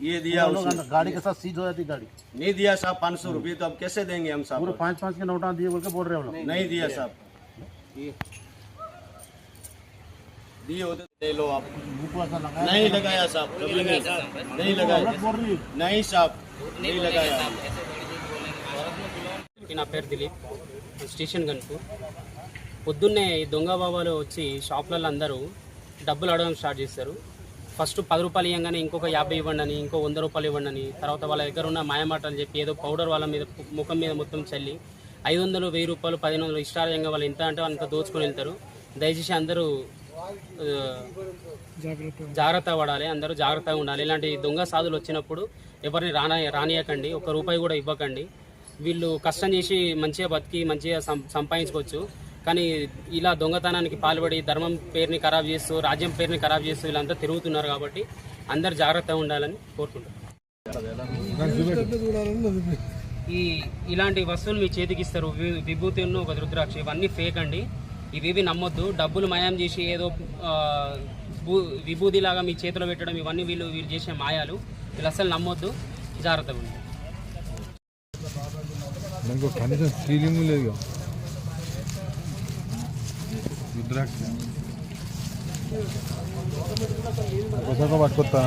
ये दिया उसने। गाड़ी के साथ सीज हो जाती गाड़ी। नहीं दिया साहब 500 रुपये, तो अब कैसे देंगे हम साहब? पूरे 5-5 के नोटा दिए बोल के बोल रहे हो लोग। नहीं दिया साहब, दिए होते दे लो आप। नहीं लगाया साहब, कभी नहीं लगाया। नहीं साहब, नहीं लगाया। నా పేరు దిలీప్, స్టేషన్ గన్పూర్. పొద్దున్నే ఈ దొంగ బాబాలు వచ్చి షాప్లలో అందరూ డబ్బులు అడగడం స్టార్ట్ చేస్తారు. ఫస్ట్ 10 రూపాయలు ఇవ్వగానే ఇంకొక 50 ఇవ్వండి అని, ఇంకో 100 రూపాయలు ఇవ్వండి అని, తర్వాత వాళ్ళ దగ్గర ఉన్న మాయమాటలు చెప్పి ఏదో పౌడర్ వాళ్ళ మీద ముఖం మీద మొత్తం చల్లి 500, 1000 రూపాయలు, 1500 ఇష్టాలయంగా వాళ్ళు ఎంత అంటే అంత దోచుకొని వెళ్తారు. దయచేసి అందరూ జాగ్రత్త పడాలి, అందరూ జాగ్రత్తగా ఉండాలి. ఇలాంటి దొంగ సాధులు వచ్చినప్పుడు ఎవరిని రానియకండి, 1 రూపాయి కూడా ఇవ్వకండి. వీళ్ళు కష్టం చేసి మంచిగా బతికి మంచిగా సంపాదించుకోవచ్చు. కానీ ఇలా దొంగతనానికి పాల్పడి ధర్మం పేరుని ఖరాబ్ చేస్తూ, రాజ్యం పేరుని ఖరాబ్ చేస్తూ వీళ్ళంతా తిరుగుతున్నారు. కాబట్టి అందరు జాగ్రత్తగా ఉండాలని కోరుకుంటున్నారు. ఇలాంటి వస్తువులు మీ చేతికి ఇస్తారు, విభూతి ఉన్న ఒక రుద్రాక్ష, ఇవన్నీ ఫేక్ అండి. ఇవేవి నమ్మొద్దు. డబ్బులు మయం చేసి ఏదో విభూతిలాగా మీ చేతిలో పెట్టడం, ఇవన్నీ వీళ్ళు చేసే మాయాలు. వీళ్ళు అసలు నమ్మొద్దు, జాగ్రత్తగా ఉండాలి. కనీసం స్టీలింగ్ లేదు, రుద్రాక్ష పట్టుకొస్తా.